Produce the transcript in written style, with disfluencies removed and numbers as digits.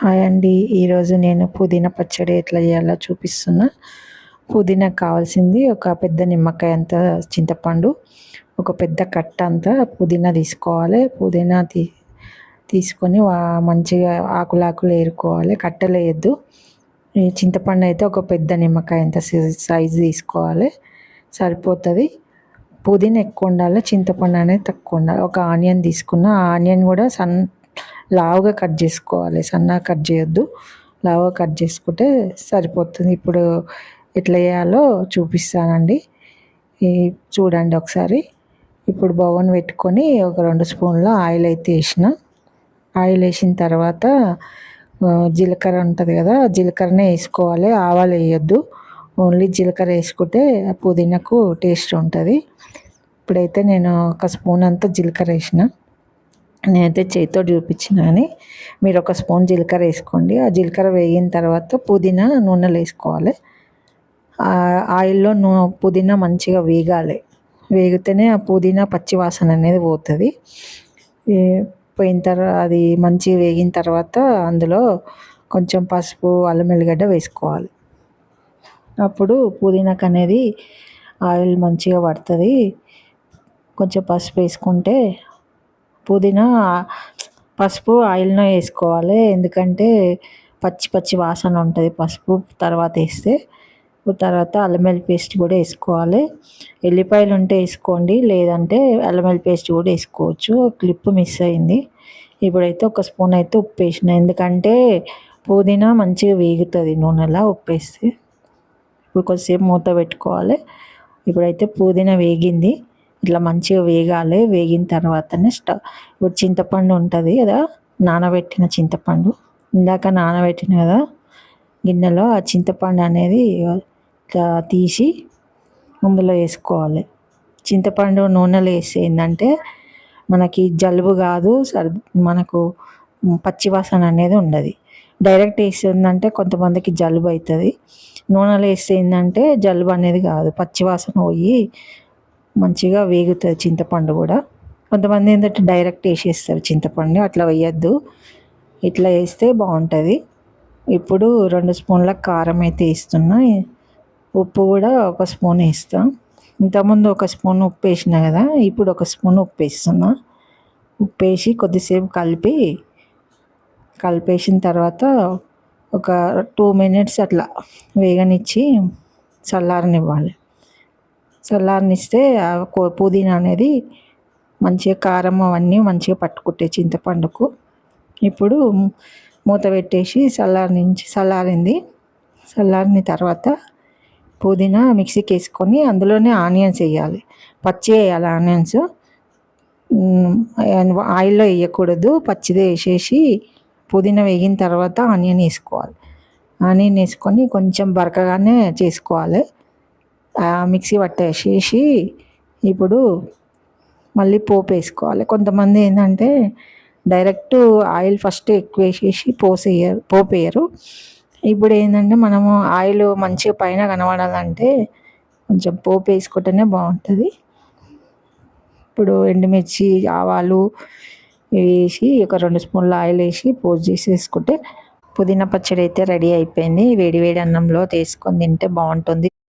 Hi అండి. ఈరోజు నేను పుదీనా పచ్చడి ఎట్లా చేయాలో చూపిస్తున్నా. పుదీనాకు కావాల్సింది ఒక పెద్ద నిమ్మకాయ అంత చింతపండు, ఒక పెద్ద కట్ట అంతా పుదీనా తీసుకోవాలి. పుదీనా తీసుకొని మంచిగా ఆకులు ఏరుకోవాలి, కట్టలు వేయద్దు. ఈ చింతపండు అయితే ఒక పెద్ద నిమ్మకాయ అంత సైజు తీసుకోవాలి, సరిపోతుంది. పుదీనా ఎక్కువ ఉండాలి, చింతపండు అనేది తక్కువ ఉండాలి. ఒక ఆనియన్ తీసుకున్న, ఆనియన్ కూడా లావుగా కట్ చేసుకోవాలి, సన్నగా కట్ చేయొద్దు. లావుగా కట్ చేసుకుంటే సరిపోతుంది. ఇప్పుడు ఎట్లా చేయాలో చూపిస్తానండి, చూడండి ఒకసారి. ఇప్పుడు బౌల్ పెట్టుకొని ఒక 2 స్పూన్ల ఆయిల్ అయితే వేసిన. ఆయిల్ వేసిన తర్వాత జీలకర్ర ఉంటుంది కదా, జీలకర్రనే వేసుకోవాలి, ఆవాలు వేయొద్దు. ఓన్లీ జీలకర్ర వేసుకుంటే పుదీనాకు టేస్ట్ ఉంటుంది. ఇప్పుడైతే నేను ఒక స్పూన్ అంతా జీలకర్ర వేసిన. నేనైతే చేతితో చూపించిన, కానీ మీరు ఒక స్పూన్ జీలకర్ర వేసుకోండి. ఆ జీలకర్ర వేగిన తర్వాత పుదీనా నూనెలో వేసుకోవాలి. ఆయిల్లో పుదీనా మంచిగా వేగాలి. వేగితేనే ఆ పుదీనా పచ్చి వాసన అనేది పోతుంది. పోయిన తర్వాత అది మంచిగా వేగిన తర్వాత అందులో కొంచెం పసుపు, అల్లం వెల్లిగడ్డ వేసుకోవాలి. అప్పుడు పుదీనాకు అనేది ఆయిల్ మంచిగా పడుతుంది. కొంచెం పసుపు వేసుకుంటే పుదీనా, పసుపు ఆయిల్లో వేసుకోవాలి, ఎందుకంటే పచ్చి వాసన ఉంటుంది పసుపు తర్వాత వేస్తే. తర్వాత అల్లం వెల్లుల్లి పేస్ట్ కూడా వేసుకోవాలి. ఎల్లిపాయలు ఉంటే వేసుకోండి, లేదంటే అల్లం వెల్లుల్లి పేస్ట్ కూడా వేసుకోవచ్చు. క్లిప్ మిస్ అయింది. ఇప్పుడైతే ఒక స్పూన్ అయితే ఉప్పు వేసిన, ఎందుకంటే పుదీనా మంచిగా వేగుతుంది నూనెలో ఉప్పు వేస్తే. ఇప్పుడు కొద్దిసేపు మూత పెట్టుకోవాలి. ఇప్పుడైతే పుదీనా వేగింది, ఇట్లా మంచిగా వేగాలి. వేగిన తర్వాతనే ఇప్పుడు చింతపండు ఉంటుంది కదా, నానబెట్టిన చింతపండు, ఇందాక నానబెట్టిన కదా గిన్నెలో, ఆ చింతపండు అనేది ఇట్లా తీసి అందులో వేసుకోవాలి. చింతపండు నూనెలో వేస్తే ఏంటంటే మనకి జలుబు కాదు, మనకు పచ్చివాసన అనేది ఉండదు. డైరెక్ట్ వేసిందంటే కొంతమందికి జలుబు అవుతుంది. నూనెలో వేస్తే ఏంటంటే జలుబు అనేది కాదు, పచ్చివాసన పోయి మంచిగా వేగుతుంది చింతపండు కూడా. కొంతమంది ఏంటంటే డైరెక్ట్ వేసేస్తారు చింతపండు, అట్లా వేయద్దు, ఇట్లా వేస్తే బాగుంటుంది. ఇప్పుడు 2 స్పూన్ల కారం అయితే వేస్తున్నా. ఉప్పు కూడా ఒక స్పూన్ వేస్తాం. ఇంతకుముందు ఒక స్పూన్ ఉప్పు వేసిన కదా, ఇప్పుడు ఒక స్పూన్ ఉప్పు వేస్తున్నా. ఉప్పు వేసి కొద్దిసేపు కలిపేసిన తర్వాత ఒక 2 మినిట్స్ అట్లా వేగనిచ్చి చల్లారనివ్వాలి. చల్లారనిస్తే పుదీనా అనేది మంచిగా కారం అవన్నీ మంచిగా పట్టుకుంటాయి చింతపండుకు. ఇప్పుడు మూత పెట్టేసి చల్లారిన తర్వాత పుదీనా మిక్సీకి వేసుకొని అందులోనే ఆనియన్స్ వేయాలి. పచ్చి వేయాలి ఆనియన్స్, ఆయిల్లో వేయకూడదు. పచ్చిదే వేసేసి పుదీనా వేగిన తర్వాత ఆనియన్ వేసుకోవాలి. ఆనియన్ వేసుకొని కొంచెం బరకగానే చేసుకోవాలి. మిక్సీ పట్టేసేసి ఇప్పుడు మళ్ళీ పోపు వేసుకోవాలి. కొంతమంది ఏంటంటే డైరెక్ట్ ఆయిల్ ఫస్ట్ ఎక్కువ వేసేసి పోపు వేయరు. ఇప్పుడు ఏంటంటే మనము ఆయిల్ మంచిగా పైన కనబడాలంటే కొంచెం పోపు వేసుకుంటేనే బాగుంటుంది. ఇప్పుడు ఎండుమిర్చి, ఆవాలు వేసి ఒక 2 స్పూన్ల ఆయిల్ వేసి పోపు చేసేసుకుంటే పుదీనా పచ్చడి అయితే రెడీ అయిపోయింది. వేడి వేడి అన్నంలో తీసుకొని తింటే బాగుంటుంది.